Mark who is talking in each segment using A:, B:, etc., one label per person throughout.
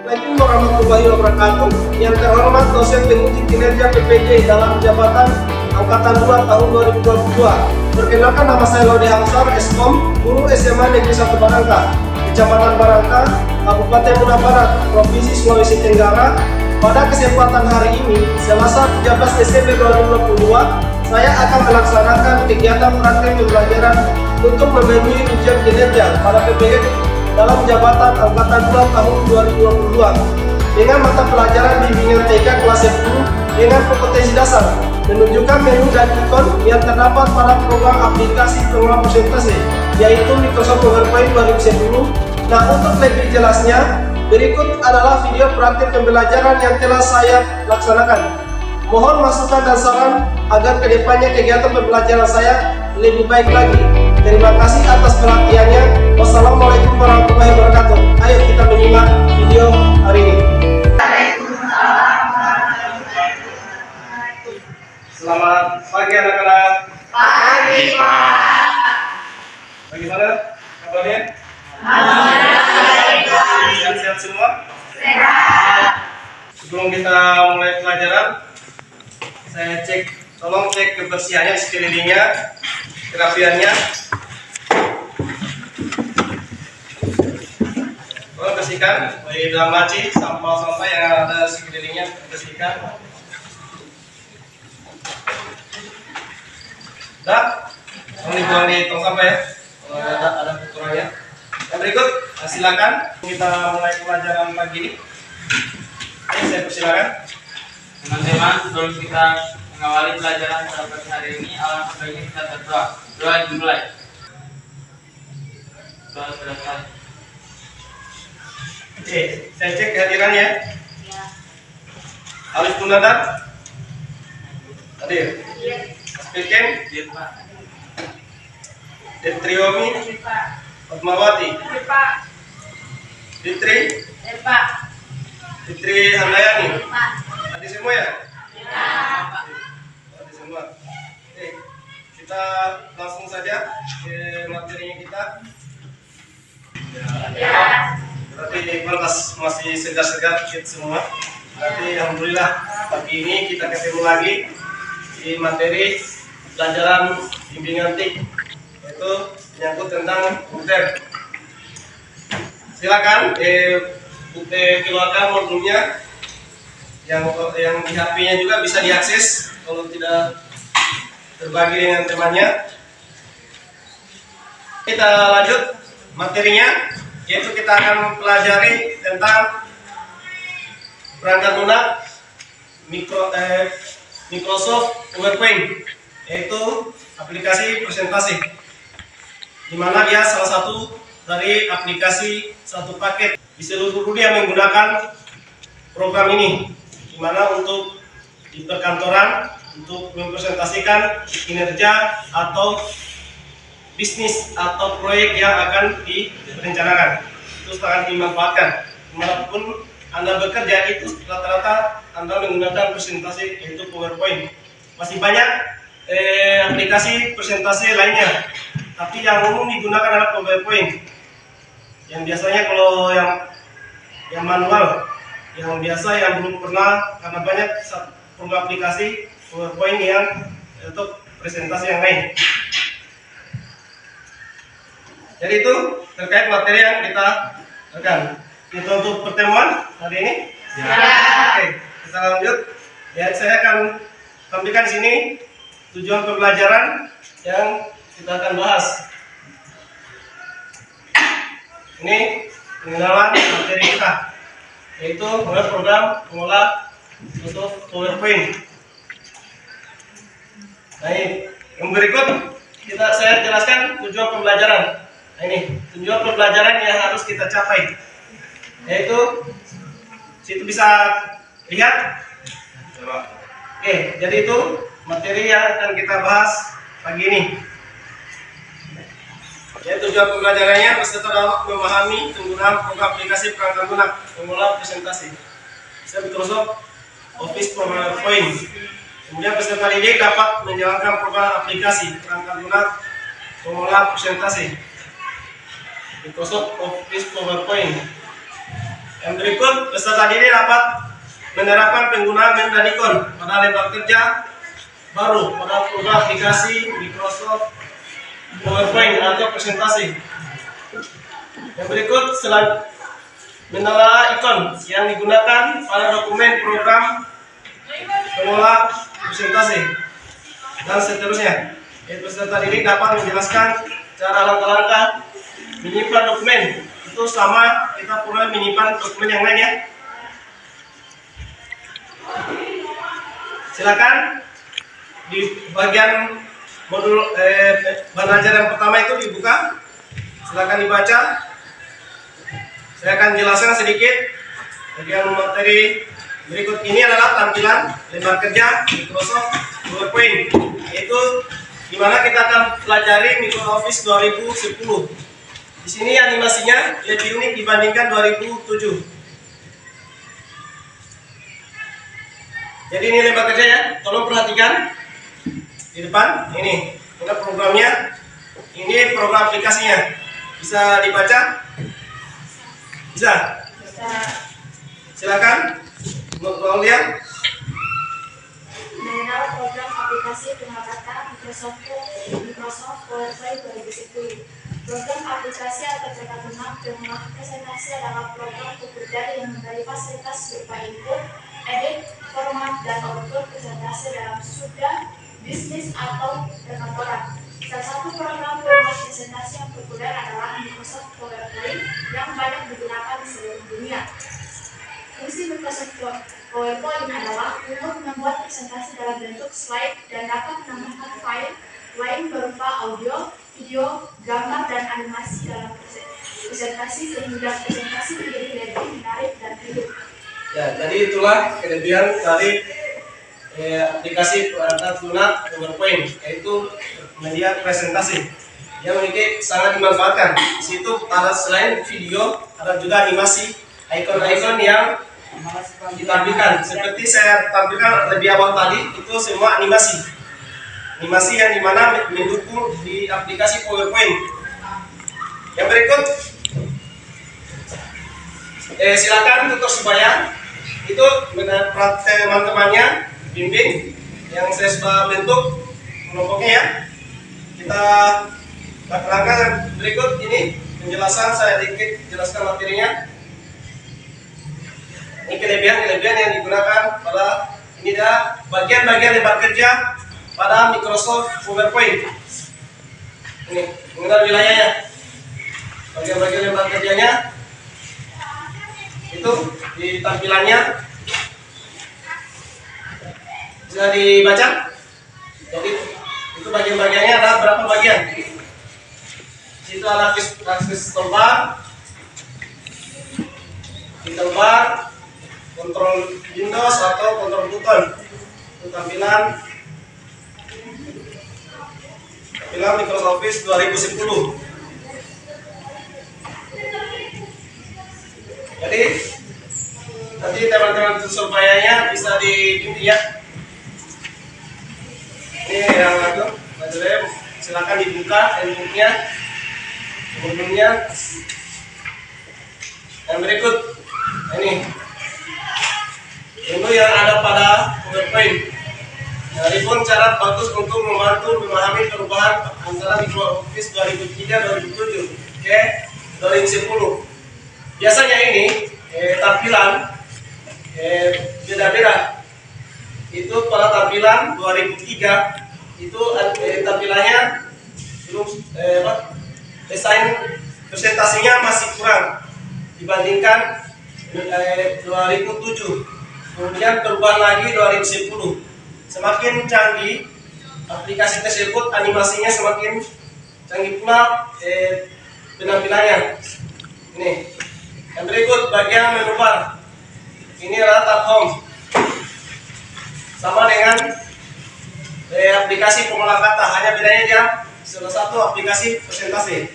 A: Assalamualaikum warahmatullahi wabarakatuh. Yang terhormat dosen penguji kinerja PPJ dalam jabatan Angkatan 2 tahun 2022. Perkenalkan, nama saya Laude Hamsar, Eskom, guru SMA Negeri 1 Barangka, Kecamatan Barangka, Kabupaten Muna Barat, Provinsi Sulawesi Tenggara. Pada kesempatan hari ini, Selasa 13 Desember 2022, saya akan melaksanakan kegiatan praktek pembelajaran untuk memenuhi ujian kinerja pada PPJ dalam jabatan Angkatan 2 tahun 2022 dengan mata pelajaran bimbingan TK kelas 10 dengan kompetensi dasar, menunjukkan menu dan ikon yang terdapat pada program aplikasi pengolah presentasi yaitu Microsoft PowerPoint 2010. Nah, untuk lebih jelasnya, berikut adalah video praktik pembelajaran yang telah saya laksanakan. Mohon masukan dan saran agar kedepannya kegiatan pembelajaran saya lebih baik lagi. Terima kasih atas perhatiannya. Wassalamualaikum warahmatullahi wabarakatuh. Ayo kita menyimak video hari ini. Selamat pagi anak-anak.
B: Pagi, Pak.
A: Bagaimana kabarnya? Sehat-sehat semua?
B: Sehat.
A: Sebelum kita mulai pelajaran, saya tolong cek kebersihannya di sekelilingnya, kerapiannya. Tolong bersihkan di dalam laci, sampah-sampah yang ada di sekelilingnya bersihkan. Dah, tolong dibuang di tong sampah ya, kalau ada kotorannya. Yang berikut, silakan kita mulai pelajaran pagi ini. Saya persilakan.
B: Teman-teman, sebelum kita mengawali pelajaran pada pagi hari ini, alangkah baiknya kita berdoa. Doa dimulai. Doa selesai.
A: Oke, saya cek kehadirannya. Alif Munadar hadir. Mas Pilken,
B: Hadir, Pak.
A: Detriomi, Fatmawati, Fitri, Fitri Handayani. Hadir semua ya? Hadir semua. Oke, kita langsung saja ke materinya kita. Berarti Iqbal masih segar-segar fit semua. Berarti alhamdulillah pagi ini kita ketemu lagi di materi pelajaran bimbingan TIK, yaitu menyangkut tentang UTR. Silakan keluarkan modulnya, yang di HP-nya juga bisa diakses kalau tidak terbagi dengan temannya. Kita lanjut materinya, yaitu kita akan mempelajari tentang perangkat lunak Microsoft PowerPoint, yaitu aplikasi presentasi, di mana dia salah satu dari aplikasi satu paket di seluruh dunia menggunakan program ini, di mana untuk di perkantoran untuk mempresentasikan kinerja atau bisnis atau proyek yang akan direncanakan. Itu sangat dimanfaatkan. Dimanapun Anda bekerja itu rata-rata Anda menggunakan presentasi yaitu PowerPoint. Masih banyak aplikasi presentasi lainnya, tapi yang umum digunakan adalah PowerPoint. Yang biasanya kalau yang manual, yang biasa yang belum pernah, karena banyak program aplikasi PowerPoint yang untuk presentasi yang lain. Jadi itu terkait materi yang kita akan. Itu untuk pertemuan hari ini.
B: Ya.
A: Oke, kita lanjut. Ya, saya akan tampilkan di sini tujuan pembelajaran yang kita akan bahas. Ini pengenalan materi kita, yaitu program pengolah untuk PowerPoint. Nah, ini yang berikut saya jelaskan tujuan pembelajaran. Nah, ini tujuan pembelajaran yang harus kita capai, yaitu situ bisa lihat. Oke, jadi itu materi yang akan kita bahas pagi ini. Ya, tujuan pembelajarannya peserta dapat memahami penggunaan program aplikasi perangkat lunak pengolah presentasi Microsoft Office PowerPoint. Kemudian peserta didik dapat menjalankan program aplikasi perangkat lunak pengolah presentasi Microsoft Office PowerPoint. Yang berikut, peserta didik dapat menerapkan penggunaan menu dan ikon pada lembar kerja baru pada program aplikasi Microsoft PowerPoint atau presentasi. Yang berikut, selain menelaah ikon yang digunakan pada dokumen program pengolah presentasi dan seterusnya. Peserta didik dapat menjelaskan cara langkah-langkah menyimpan dokumen. Itu sama kita pernah menyimpan dokumen yang lain ya. Silakan di bagian modul belajar yang pertama itu dibuka. Silakan dibaca. Saya akan jelaskan sedikit bagian materi berikut. Ini adalah tampilan lembar kerja Microsoft PowerPoint, yaitu di mana kita akan pelajari Microsoft Office 2010. Di sini animasinya lebih unik dibandingkan 2007. Jadi ini lembar kerja ya, tolong perhatikan di depan. Ini programnya, ini program aplikasinya. Bisa dibaca? Bisa? Silakan. Mau lihat?
C: Mengenal program aplikasi pengamatan Microsoft PowerPoint 2010. Program aplikasi atau perangkat lunak pengolah presentasi adalah program bekerja yang memberi fasilitas berupa input, edit, format, dan output presentasi dalam sudah bisnis atau perkantoran. Salah satu program pengolah presentasi yang populer adalah Microsoft PowerPoint yang banyak digunakan di seluruh dunia. Fungsi Microsoft PowerPoint adalah untuk membuat presentasi dalam bentuk slide dan dapat menambahkan file lain berupa audio, video, gambar, dan animasi dalam presentasi sehingga presentasi menjadi lebih menarik dan hidup.
A: Ya, jadi itulah kelebihan dari aplikasi perangkat lunak PowerPoint, yaitu media presentasi yang memiliki sangat dimanfaatkan. Di situ ada selain video, ada juga animasi, ikon-ikon yang ditampilkan. Seperti saya tampilkan lebih awal tadi, itu semua animasi yang dimana mendukung di aplikasi PowerPoint. Yang berikut, silakan tutor sebaya itu praktek teman-temannya bimbing yang saya sudah bentuk kelompoknya ya. Kita langkah berikut ini penjelasan, saya sedikit jelaskan materinya. Ini kelebihan yang digunakan pada ini adalah bagian-bagian lembar kerja pada Microsoft PowerPoint. Ini mengenal wilayahnya, bagian-bagian lembar kerjanya itu di tampilannya bisa dibaca. Jadi itu bagian-bagiannya ada berapa bagian? Itu ada akses toolbar, title bar, kontrol Windows atau kontrol button. Itu tampilan Microsoft Office 2010. Jadi nanti teman-teman surveinya bisa di ini ya. Ini yang itu, silakan dibuka handbooknya, umumnya. Yang berikut, ini yang ada pada PowerPoint. Dari pun cara bagus untuk membantu memahami perubahan antara LibreOffice 2003-2007 ke 2010. Biasanya ini tampilan beda-beda. Itu pada tampilan 2003 itu tampilannya belum desain presentasinya masih kurang dibandingkan 2007. Kemudian berubah lagi 2010. Semakin canggih aplikasi tersebut, animasinya semakin canggih pula penampilannya. Ini yang berikut bagian menu bar. Ini adalah tab home, sama dengan aplikasi pengolah kata, hanya bedanya dia salah satu aplikasi presentasi.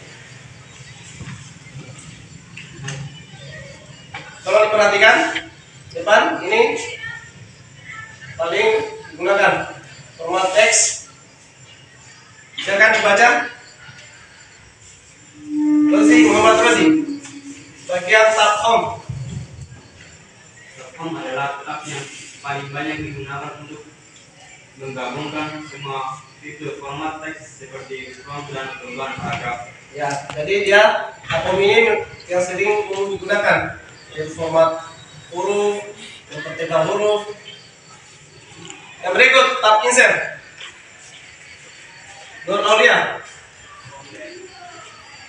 A: Kalau diperhatikan depan ini paling digunakan format teks. Silakan dibaca. Rozi, Muhammad Rozi. Bagian tab home.
B: Tab home adalah tab yang paling banyak digunakan untuk menggabungkan semua fitur format teks seperti font dan perubahan paragraf.
A: Ya, jadi dia tab home ini yang sering digunakan, yaitu format huruf, mempertebal huruf. Yang berikut tab insert. Nur Aulia.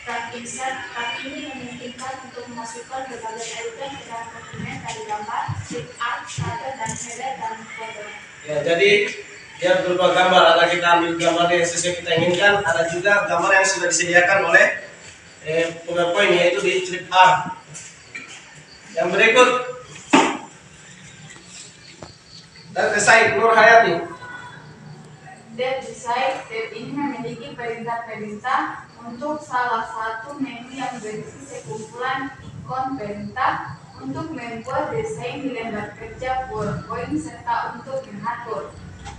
C: Tab insert, tab ini memungkinkan untuk memasukkan berbagai elemen ke dalam dokumen dari gambar, sheet art, shader, dan header dan foto.
A: Ya, jadi dia berupa gambar. Ada kita ambil gambar yang sesuai kita inginkan. Ada juga gambar yang sudah disediakan oleh PowerPoint, yaitu di strip art. Yang berikut dan desain Nur Hayati.
D: Desain ini memiliki perintah-perintah untuk salah satu menu yang berisi sekumpulan ikon perintah untuk membuat desain di lembar kerja PowerPoint serta untuk mengatur.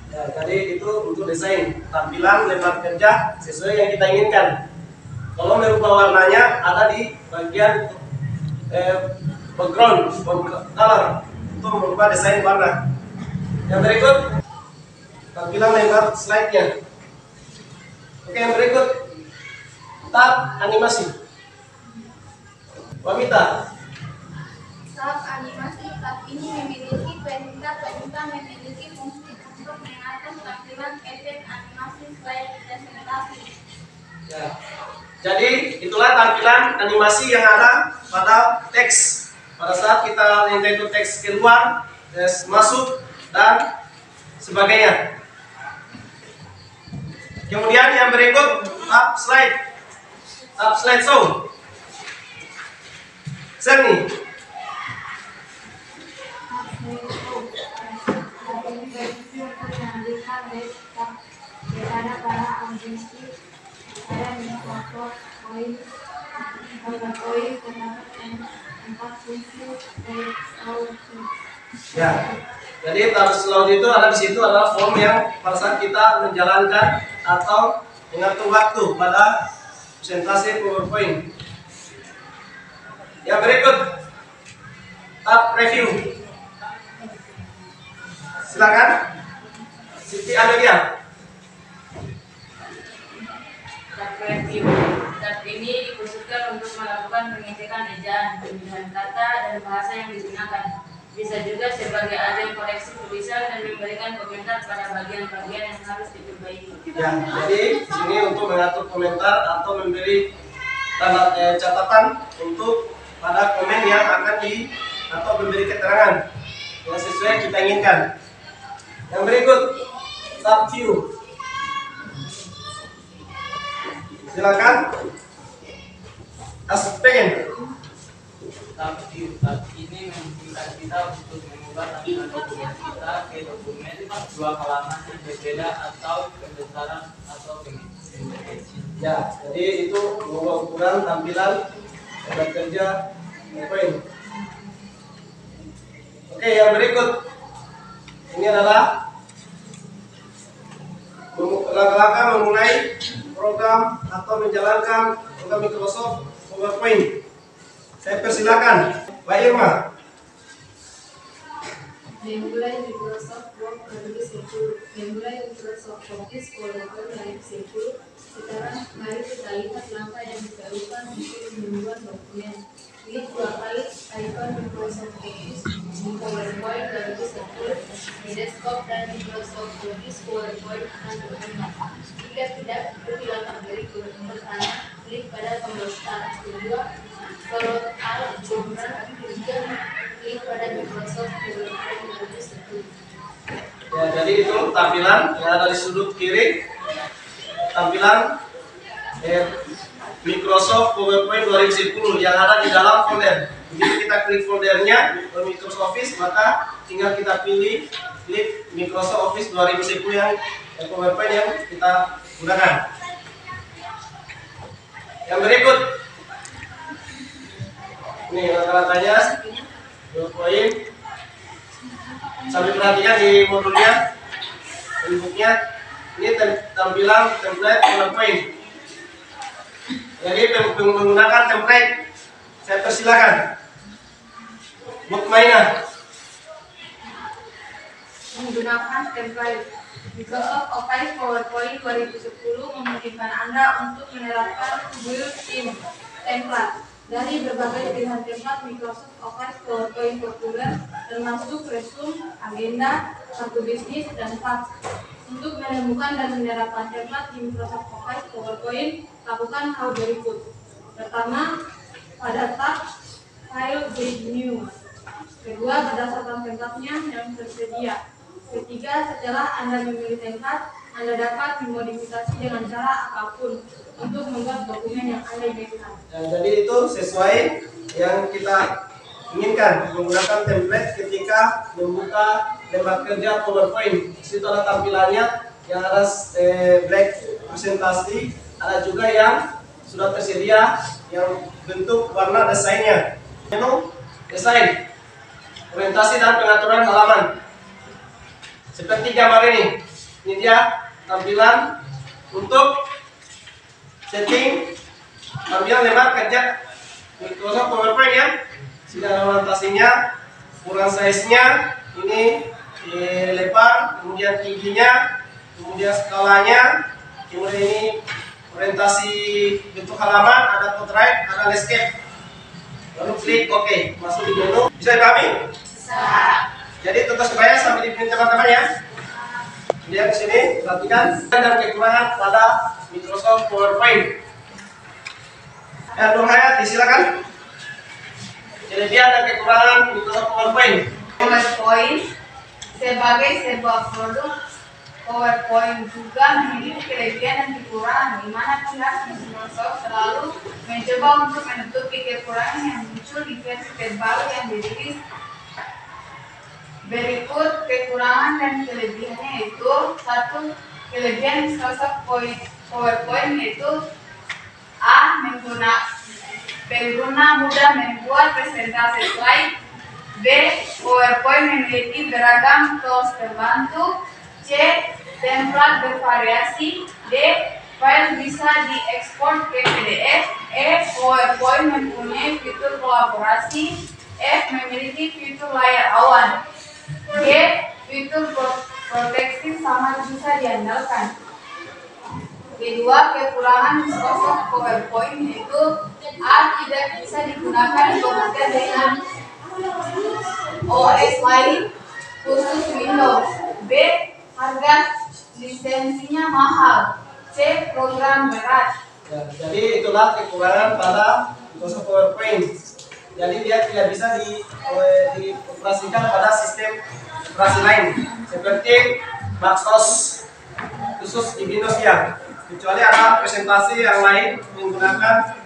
A: Ya, jadi itu untuk desain tampilan lembar kerja sesuai yang kita inginkan. Kalau merubah warnanya ada di bagian background color untuk merubah desain warna. Yang berikut tampilan lembar slide-nya. Oke, yang berikut tab animasi. Wamita.
C: Tab animasi, tab ini memiliki perintah-perintah memiliki fungsi untuk mengatur tampilan efek animasi slide presentasi.
A: Ya. Jadi itulah tampilan animasi yang ada pada teks. Pada saat kita enter teks keluar, teks masuk dan sebagainya. Kemudian yang berikut tab slide show. Serni. Ya, jadi tab slide itu ada di situ adalah form yang pada saat kita menjalankan atau mengatur waktu pada presentasi PowerPoint. Yang berikut tab review. Silakan, Siti Amelia.
E: Tab review. Tab ini dikhususkan untuk melakukan pengecekan ejaan, pemilihan kata, dan bahasa yang digunakan. Bisa juga sebagai ajang koreksi tulisan dan memberikan komentar pada bagian-bagian yang harus diperbaiki.
A: Ya, jadi sini untuk mengatur komentar atau memberi tanda catatan untuk pada komen yang akan atau memberi keterangan yang sesuai kita inginkan. Yang berikut tab view. Silakan. Aspek.
B: Tab ini memungkinkan kita untuk mengubah tampilan dokumen kita ke dokumen dua halaman yang berbeda atau pembesaran atau pengisian.
A: Ya, jadi itu mengubah ukuran tampilan lembar kerja PowerPoint. Oke, yang berikut ini adalah langkah-langkah memulai program atau menjalankan program Microsoft PowerPoint. Saya persilakan, Mbak Irma.
D: Memulai Microsoft Word 2010, memulai Microsoft Office PowerPoint 2010. Sekarang mari kita lihat langkah yang diperlukan untuk membuat dokumen. Klik 2 kali icon Microsoft Office di PowerPoint 2010 di desktop dan Microsoft Office PowerPoint akan terbuka. Jika tidak, ikuti langkah berikut. Pertama, klik pada tombol Start. Kedua, scroll Alt Program. Ketiga, klik pada Microsoft PowerPoint 2010.
A: Ya, jadi itu tampilan yang ada di sudut kiri, tampilan Microsoft PowerPoint 2010 yang ada di dalam folder. Begitu kita klik foldernya Microsoft Office, maka tinggal kita pilih klik Microsoft Office 2010 yang PowerPoint yang kita gunakan. Yang berikut, ini langkah-langkahnya PowerPoint. Sambil perhatikan di modulnya, bentuknya. Ini tampilan template PowerPoint. Jadi menggunakan template, saya persilakan. Mukmainah.
D: Menggunakan template Microsoft Office PowerPoint 2010 memungkinkan Anda untuk menerapkan built-in template dari berbagai pilihan template Microsoft Office PowerPoint populer, termasuk resume, agenda, kartu bisnis, dan fax. Untuk menemukan dan menerapkan template di Microsoft Office PowerPoint, lakukan hal berikut. Pertama, pada tab File Get New. Kedua, berdasarkan template-nya yang tersedia. Ketiga, setelah Anda memilih template, Anda dapat memodifikasi dengan cara apapun untuk membuat dokumen yang Anda inginkan.
A: Jadi itu sesuai yang kita inginkan, menggunakan template ketika membuka lembar kerja PowerPoint. Situ ada tampilannya yang ada black presentasi, ada juga yang sudah tersedia yang bentuk warna desainnya. Menu desain, orientasi dan pengaturan halaman. Seperti gambar ini dia tampilan untuk setting tampilan lembar kerja Microsoft PowerPoint ya. Sudah orientasinya, ukuran size-nya, ini lebar, kemudian tingginya, kemudian skalanya, kemudian ini orientasi bentuk halaman, ada portrait, ada landscape. Lalu klik OK, masuk di menu. Bisa dipahami?
D: Bisa.
A: Jadi tutup supaya sampai di print teman-teman ya. Lihat di sini, perhatikan dan kekurangan pada Microsoft PowerPoint. Ya, Nur Hayati, silakan. Kelebihan dan kekurangan Microsoft PowerPoint.
D: PowerPoint sebagai sebuah produk PowerPoint juga memiliki kelebihan dan kekurangan, di mana pihak Microsoft selalu mencoba untuk menutupi kekurangan yang muncul di versi terbaru yang dirilis. Berikut kekurangan dan kelebihannya yaitu: satu, kelebihan Microsoft PowerPoint yaitu A. Pengguna mudah membuat presentasi slide. B. PowerPoint memiliki beragam tools terbantu. C. Template bervariasi. D. File bisa diekspor ke PDF. E. PowerPoint mempunyai fitur kolaborasi. F. Memiliki fitur layar awan. G. Fitur proteksi sangat bisa diandalkan. Kedua, kekurangan Microsoft PowerPoint yaitu: A. Tidak bisa digunakan di komputer dengan OS lain khusus Windows. B. Harga lisensinya mahal. C. Program berat.
A: Ya, jadi itulah kekurangan pada Microsoft PowerPoint. Jadi dia tidak bisa dioperasikan pada sistem operasi lain seperti Macintosh khusus di Windows ya. Kecuali ada presentasi yang lain menggunakan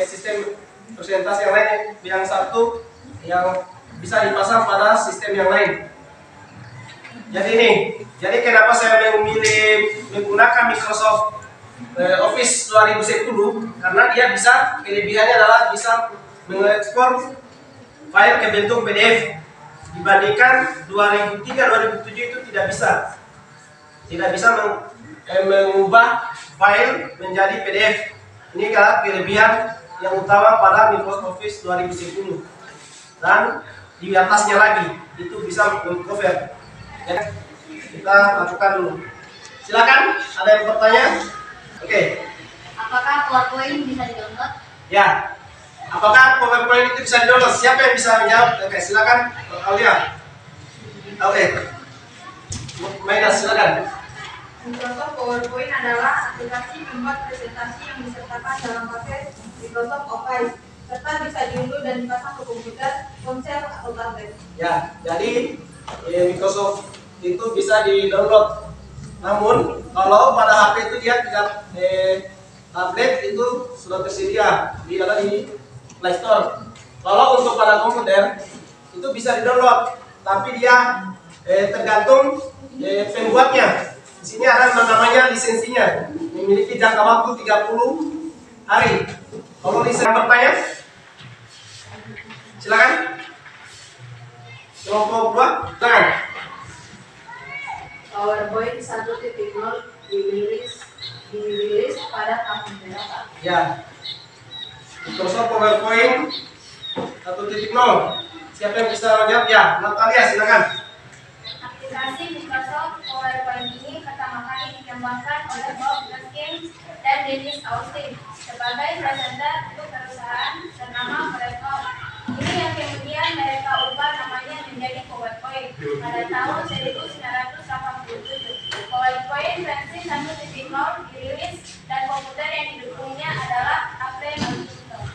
A: sistem presentasi yang lain yang satu yang bisa dipasang pada sistem yang lain. Jadi kenapa saya memilih menggunakan Microsoft Office 2010? Karena dia bisa, kelebihannya adalah bisa mengekspor file ke bentuk PDF. dibandingkan 2003-2007 itu tidak bisa mengubah file menjadi PDF. Ini adalah kelebihan yang utama pada Microsoft Office 2010. Dan di atasnya lagi itu bisa mengcover. Ya, kita lakukan dulu. Silakan, ada yang bertanya? Oke.
C: Apakah PowerPoint bisa di-download?
A: Ya. Apakah PowerPoint itu bisa di-download? Siapa yang bisa menjawab? Oke, silakan. Aulia. Oke. Maina, silakan.
D: Microsoft PowerPoint adalah aplikasi membuat presentasi yang disertakan dalam paket Microsoft Office serta bisa diunduh dan dipasang ke komputer, ponsel, atau tablet.
A: Ya, jadi Microsoft itu bisa di-download. Namun kalau pada HP itu dia tidak tablet itu sudah tersedia ada di Play Store. Kalau untuk pada komputer itu bisa di-download, tapi dia tergantung pembuatnya. Di sini ada namanya lisensinya, memiliki jangka waktu 30 hari. Kalau lisensi bertanya, silakan. Kelompok 2, silakan.
D: PowerPoint 1.0 dirilis pada tahun berapa?
A: Ya, Microsoft PowerPoint 1.0. Siapa yang bisa menjawab? Ya, Natalia, silakan.
C: Aplikasi Microsoft PowerPoint ini pertama kali dikembangkan oleh Bob Gaskins dan Dennis Austin sebagai presenter untuk perusahaan bernama PowerPoint. Ini yang kemudian mereka ubah namanya menjadi PowerPoint pada tahun 1987. PowerPoint versi 1.0 dirilis dan komputer yang didukungnya adalah HP Macintosh.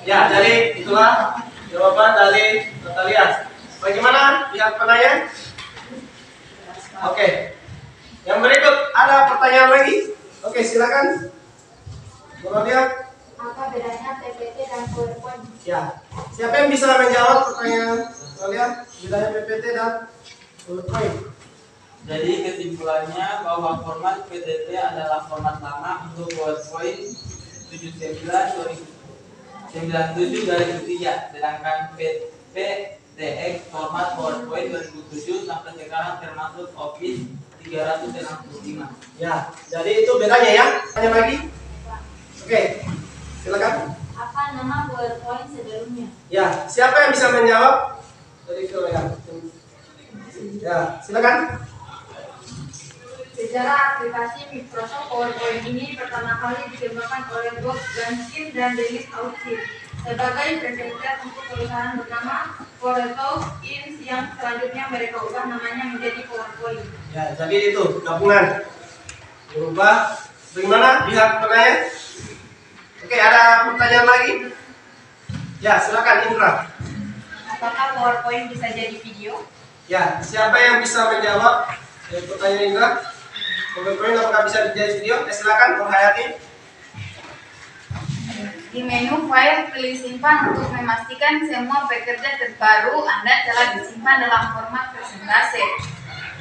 A: Ya, jadi itulah jawaban dari Natalia. Bagaimana pihak penanya? Oke. Yang berikut ada pertanyaan lagi? Oke, silakan. Kemudian,
C: Apa bedanya PPT dan PowerPoint?
A: ya. Siapa yang bisa menjawab pertanyaan kalian? Bedanya PPT dan PowerPoint.
B: Jadi kesimpulannya bahwa format PPT adalah format lama untuk PowerPoint 97/2003, sedangkan PDX format PowerPoint 2007 sampai sekarang termasuk Office 365.
A: Ya, jadi itu bedanya ya. Tanya lagi? Oke. Silakan.
C: Apa nama PowerPoint sebelumnya?
A: Ya, siapa yang bisa menjawab? Dari kalian. Ya, silakan.
D: Sejarah aplikasi Microsoft PowerPoint ini pertama kali dikembangkan oleh Bob Gaskins dan Dennis Austin sebagai presenter untuk perusahaan bernama PowerPoint Inc. yang selanjutnya mereka ubah namanya menjadi PowerPoint.
A: Ya, jadi itu gabungan. Berubah. Bagaimana pihak penanya? Oke, ada pertanyaan lagi? Ya, silakan Indra.
D: Apakah PowerPoint bisa jadi video?
A: Ya, siapa yang bisa menjawab pertanyaan Indra? PowerPoint apakah bisa jadi video? Ya, silakan Nurhayati.
D: Di menu file, pilih simpan untuk memastikan semua pekerjaan terbaru Anda telah disimpan dalam format presentasi.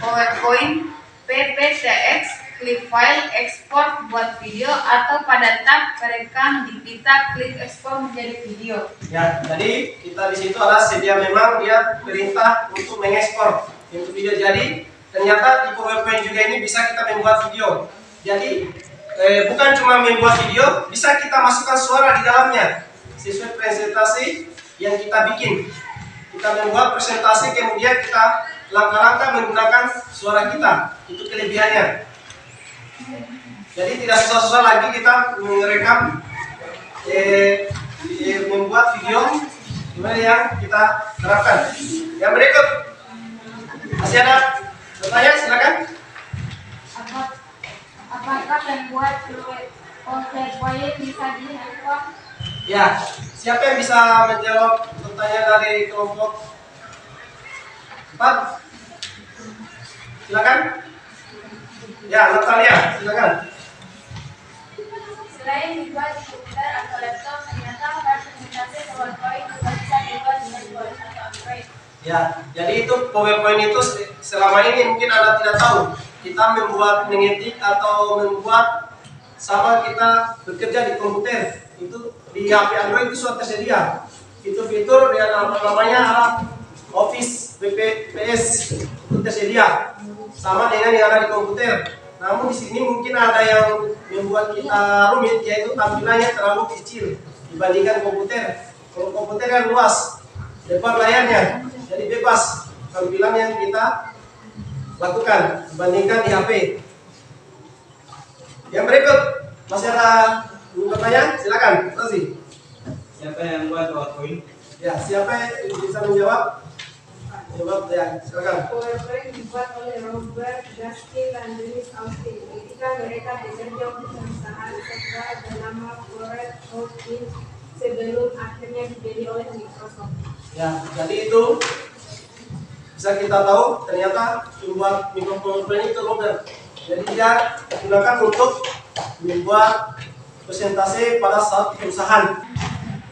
D: PowerPoint, PPTX, klik file, ekspor buat video, atau pada tab perekam di pita klik ekspor menjadi video.
A: Ya, jadi kita di situ ada sedia memang dia perintah untuk mengekspor untuk video. Jadi ternyata di PowerPoint juga ini bisa kita membuat video. Jadi bukan cuma membuat video, bisa kita masukkan suara di dalamnya sesuai presentasi yang kita bikin. Kita membuat presentasi kemudian kita langkah-langkah menggunakan suara kita. Itu kelebihannya. Jadi tidak susah-susah lagi kita merekam membuat video gimana yang kita terapkan. Yang berikut masih ada bertanya, silakan.
C: Apakah membuat PowerPoint bisa di-handphone?
A: Ya, siapa yang bisa menjawab pertanyaan dari kelompok 4? Silakan. Ya, Natalia, silakan.
C: Selain dibuat di komputer atau laptop, ternyata presentasi PowerPoint juga bisa dibuat di handphone atau Android.
A: Ya, jadi itu PowerPoint itu selama ini mungkin Anda tidak tahu. Kita membuat, mengetik atau membuat sama kita bekerja di komputer. Itu di HP Android itu sudah tersedia. Fitur-fitur yang namanya Office PPS itu tersedia sama dengan yang ada di komputer. Namun di sini mungkin ada yang membuat kita rumit, yaitu tampilannya terlalu kecil dibandingkan komputer. Kalau komputer kan luas, lebar layarnya, jadi bebas tampilan yang kita lakukan dibandingkan di HP. Yang berikut, masih ada pertanyaan? Silakan, kasih.
B: Siapa yang buat PowerPoint?
A: Ya, siapa yang bisa menjawab? Jawab ya, silakan.
D: PowerPoint dibuat oleh Robert Gaskill dan Dennis Austin ketika mereka bekerja untuk perusahaan software bernama PowerPoint sebelum akhirnya dibeli oleh Microsoft.
A: Ya, jadi itu bisa kita tahu ternyata membuat PowerPoint itu Robert. Jadi dia digunakan untuk membuat presentasi pada saat perusahaan.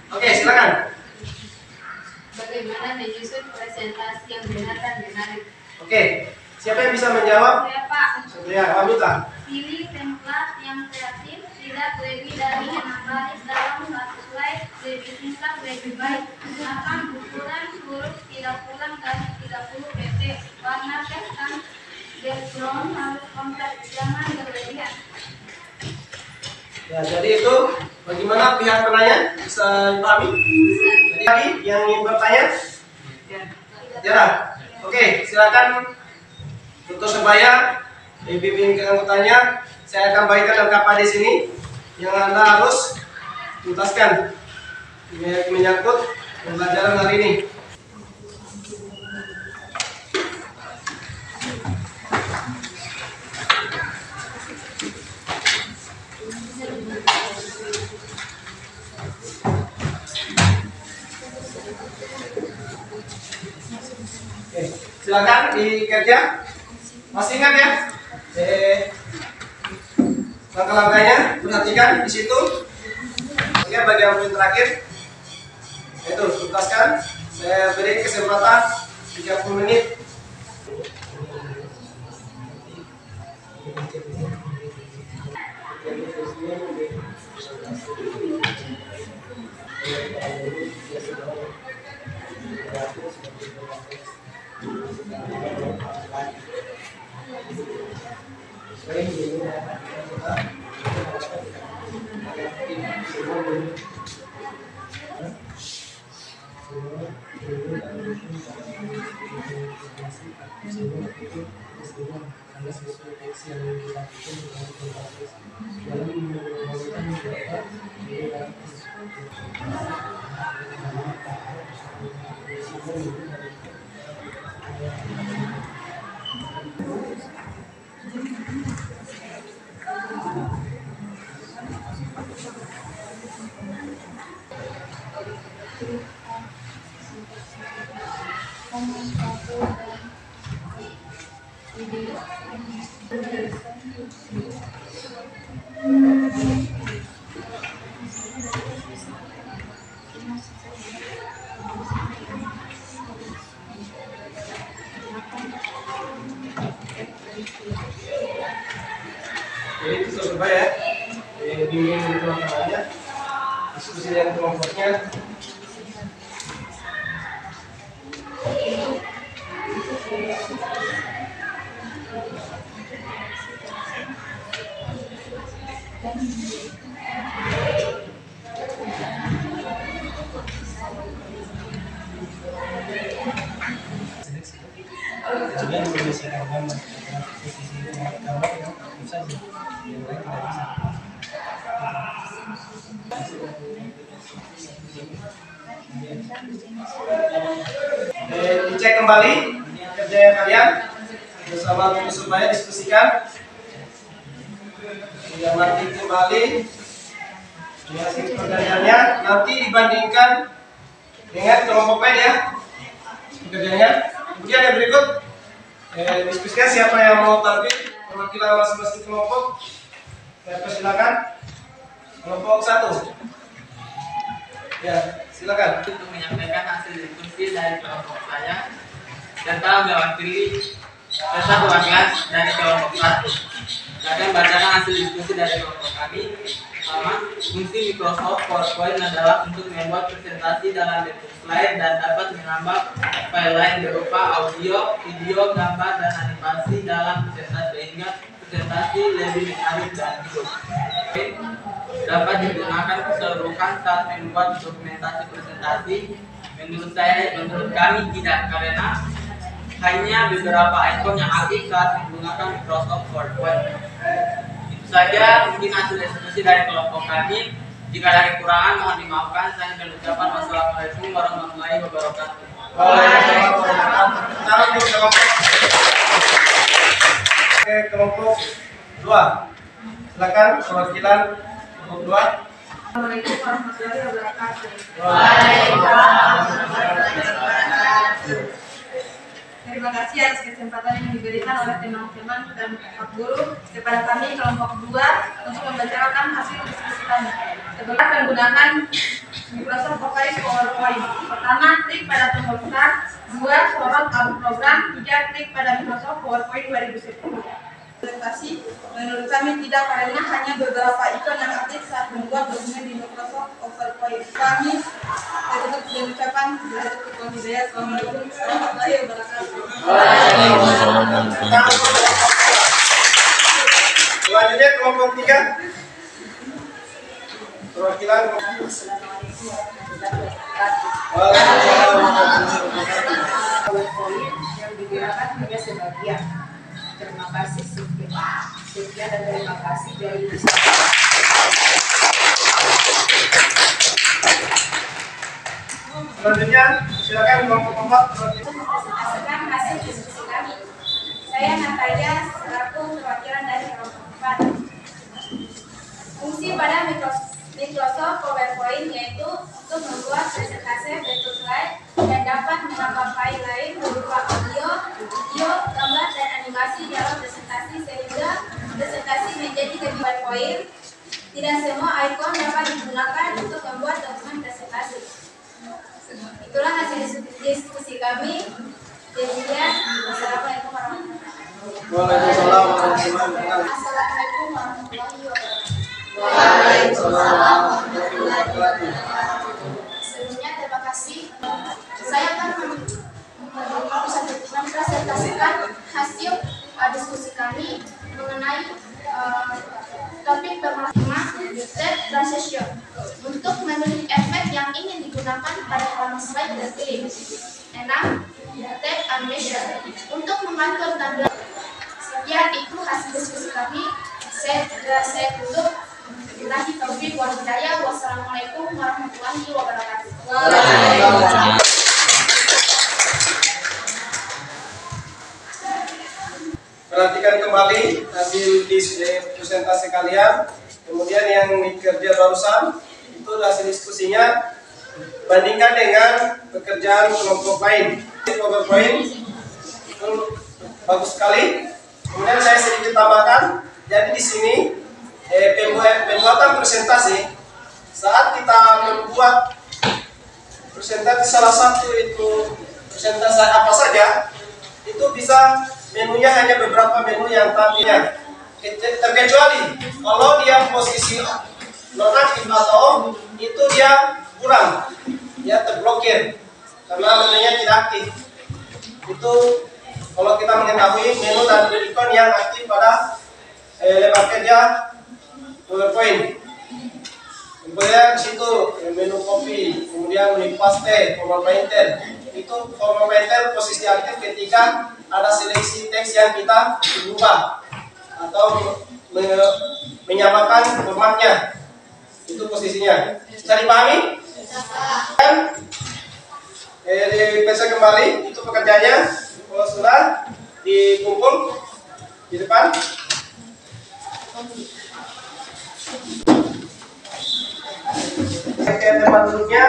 A: Oke, silakan.
E: Bagaimana menyusun presentasi yang benar dan menarik?
A: Oke, siapa yang bisa menjawab?
C: Ya Pak,
A: Ya, Wanita.
C: pilih template yang kreatif, tidak lebih dari 6 baris dalam satu slide, lebih singkat lebih baik. Gunakan ukuran huruf 30 kali 30 pt. Warna teks dan background harus kompleks, jangan berlebihan.
A: Ya, jadi itu bagaimana pihak penanya bisa dipahami? Jadi lagi yang ingin bertanya? Tidak. Oke, silakan untuk sebaya bimbing anggotanya. Saya akan bagikan LKP di sini yang Anda harus tuntaskan menyangkut pembelajaran hari ini. Silakan dikerja. Masih ingat ya? Langkah-langkahnya perhatikan di situ. Oke, bagian poin terakhir itu tuntaskan. Saya beri kesempatan 30 menit. Jadi itu selesai ya. Bimbing teman-temannya, diskusi dengan kelompoknya. Dicek kembali kerja kalian bersama supaya diskusikan, diamati kembali hasil pekerjaannya, nanti dibandingkan dengan kelompok lain ya pekerjaannya. Kemudian yang berikut diskusikan siapa yang mau tampil perwakilan masing-masing kelompok. Saya persilakan kelompok 1. Ya, silakan.
B: Untuk menyampaikan hasil diskusi dari kelompok saya serta mewakili serta perwakilan dari kelompok 1. Saya bacakan hasil diskusi dari kelompok kami. pertama, fungsi Microsoft PowerPoint adalah untuk membuat presentasi dalam bentuk slide dan dapat menambah file lain berupa audio, video, gambar, dan animasi dalam presentasi sehingga presentasi lebih menarik dan hidup. Dapat digunakan keseluruhan saat membuat dokumentasi presentasi. Menurut kami tidak, karena hanya beberapa ikon yang aktif saat menggunakan Microsoft PowerPoint. Itu saja mungkin hasil diskusi dari kelompok kami. Jika ada kekurangan mohon dimaafkan. Saya mengucapkan wassalamualaikum warahmatullahi wabarakatuh.
A: Kelompok 2. Silakan perwakilan kelompok 2.
D: Assalamualaikum warahmatullahi wabarakatuh. Terima kasih atas kesempatan yang diberikan oleh teman-teman dan Pak Guru kepada kami kelompok 2 untuk membicarakan hasil diskusi kami. Sebelum menggunakan Microsoft Office PowerPoint. Pertama, klik pada tombol start. 2. Sorot alur program. 3. Klik pada Microsoft PowerPoint 2010. Presentasi menurut kami tidak, karena hanya beberapa ikon yang aktif saat membuat dokumen di Microsoft PowerPoint. Kami tutup dengan ucapan Assalamualaikum warahmatullahi wabarakatuh.
A: Selanjutnya kelompok 3. Perwakilan kelompok.
F: Yang digunakan hanya sebagian. Terima kasih sekian dan terima kasih dari
A: Selanjutnya silakan kelompok 4.
C: Berdasarkan hasil diskusi kami, saya Natalia selaku perwakilan dari kelompok 4. Fungsi pada Microsoft PowerPoint yaitu untuk membuat presentasi bentuk slide dan dapat menambah file lain berupa audio, video, gambar, dan animasi dalam presentasi sehingga presentasi menjadi lebih PowerPoint. Tidak semua ikon dapat digunakan untuk membuat dokumen presentasi. Itulah hasil diskusi kami. Demikian, wassalamualaikum warahmatullahi wabarakatuh.
A: Waalaikumsalam warahmatullahi wabarakatuh.
C: Assalamualaikum warahmatullahi wabarakatuh.
A: Waalaikumsalam warahmatullahi wabarakatuh.
C: Sebelumnya terima kasih. Saya akan mempresentasikan hasil diskusi kami mengenai topik pertama, Tab Transition. Untuk memilih efek yang ingin digunakan pada halaman slide terpilih. 6. Tab Animation. Untuk mengatur tampilan. Sekian itu hasil diskusi kami. Saya tutup. Billahi taufiq wal hidayah. Wassalamualaikum warahmatullahi wabarakatuh.
A: Perhatikan kembali hasil presentasi kalian. Kemudian yang dikerja barusan itu hasil diskusinya. Bandingkan dengan pekerjaan kelompok lain. PowerPoint itu bagus sekali. Kemudian saya sedikit tambahkan. Jadi di sini pembuatan presentasi, saat kita membuat presentasi salah satu itu presentasi apa saja, itu bisa menunya hanya beberapa menu yang tampilnya, terkecuali kalau dia posisi nonaktif atau itu dia kurang, dia terblokir karena menunya tidak aktif. Itu kalau kita mengetahui menu dan ikon yang aktif pada lembar kerja PowerPoint. Kemudian di situ menu copy, kemudian menu paste, format painter. Itu format painter posisi aktif ketika ada seleksi teks yang kita ubah atau menyamakan formatnya. Itu posisinya. Bisa dipahami? Dan dibaca kembali itu pekerjaannya. Kalau sudah dikumpul di depan. Oke, tempat duduknya.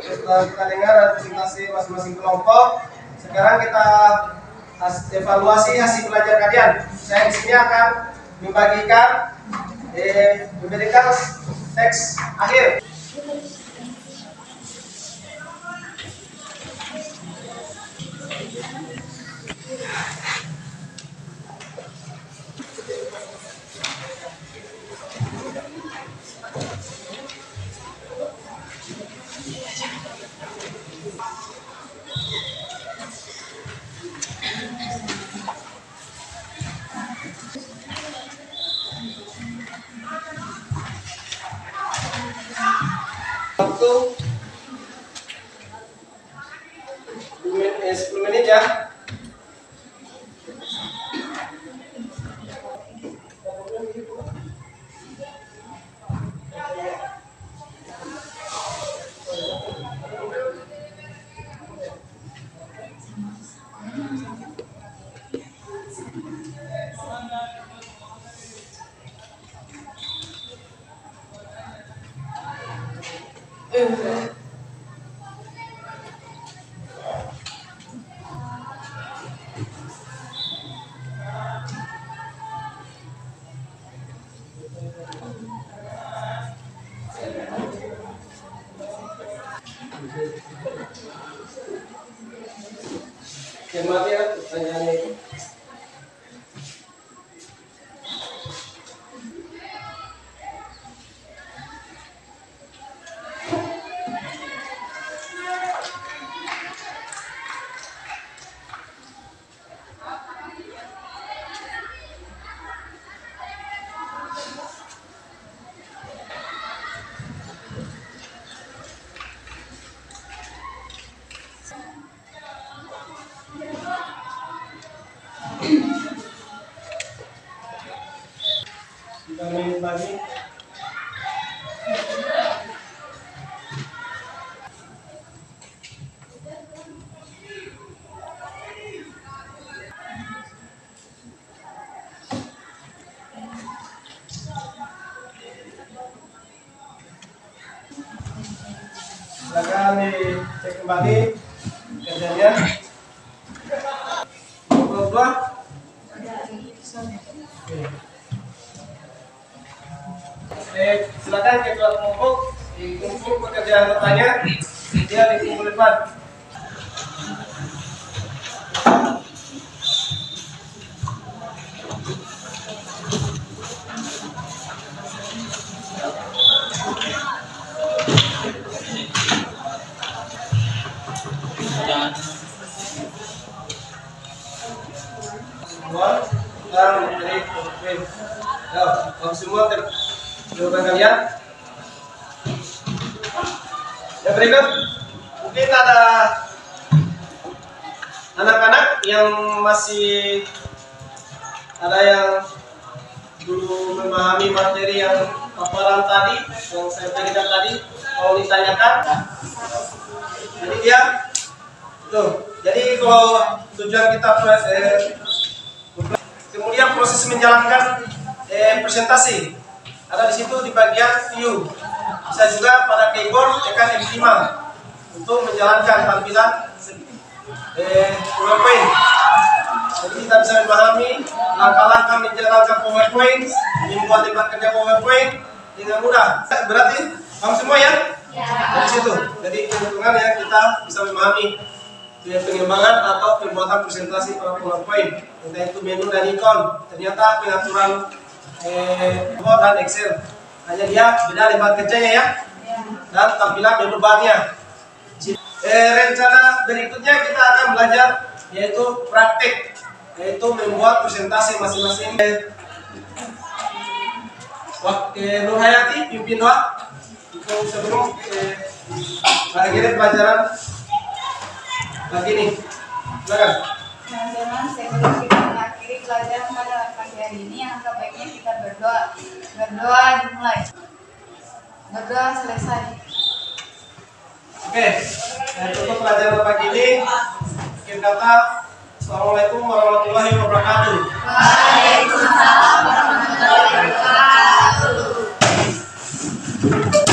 A: Setelah kita dengar presentasi masing-masing kelompok, sekarang kita evaluasi hasil belajar kalian. Saya di sini akan memberikan teks akhir. waktu 10 menit ya. Hemat ya pertanyaannya itu. Menit lagi. Silakan dicek kembali kerjanya. Nomor 2. Silakan ketua kelompok dikumpul pekerjaan bertanya, dia dikumpul depan. Semua dan dari semua jawaban kalian. Yang berikut, mungkin ada anak-anak yang masih ada yang belum memahami materi yang paparan tadi, yang saya berikan tadi, mau ditanyakan. Jadi dia, tuh. Jadi kalau tujuan kita kemudian proses menjalankan presentasi. Ada di situ di bagian view. Bisa juga pada keyboard tekan F5 untuk menjalankan tampilan PowerPoint. Jadi kita bisa memahami langkah-langkah menjalankan PowerPoint, membuat tempat kerja PowerPoint dengan mudah. Berarti paham semua ya? Dari situ. Jadi keuntungan ya kita bisa memahami pengembangan atau pembuatan presentasi pada PowerPoint. Entah itu menu dan ikon. Ternyata pengaturan Word dan Excel. Hanya dia beda lembar kerjanya ya, dan tampilan menu barnya. Rencana berikutnya kita akan belajar yaitu praktek, yaitu membuat presentasi masing-masing. Nur Hayati pimpin doa untuk sebelum akhirnya pelajaran lagi nih. Silakan.
D: Teman-teman, sebelum kita mengakhiri pelajaran pada pagi hari ini, alangkah baiknya kita berdoa. Berdoa dimulai. Berdoa selesai.
A: Oke, tutup pelajaran pagi ini. Akhir kata, Assalamualaikum warahmatullahi wabarakatuh. Waalaikumsalam warahmatullahi wabarakatuh.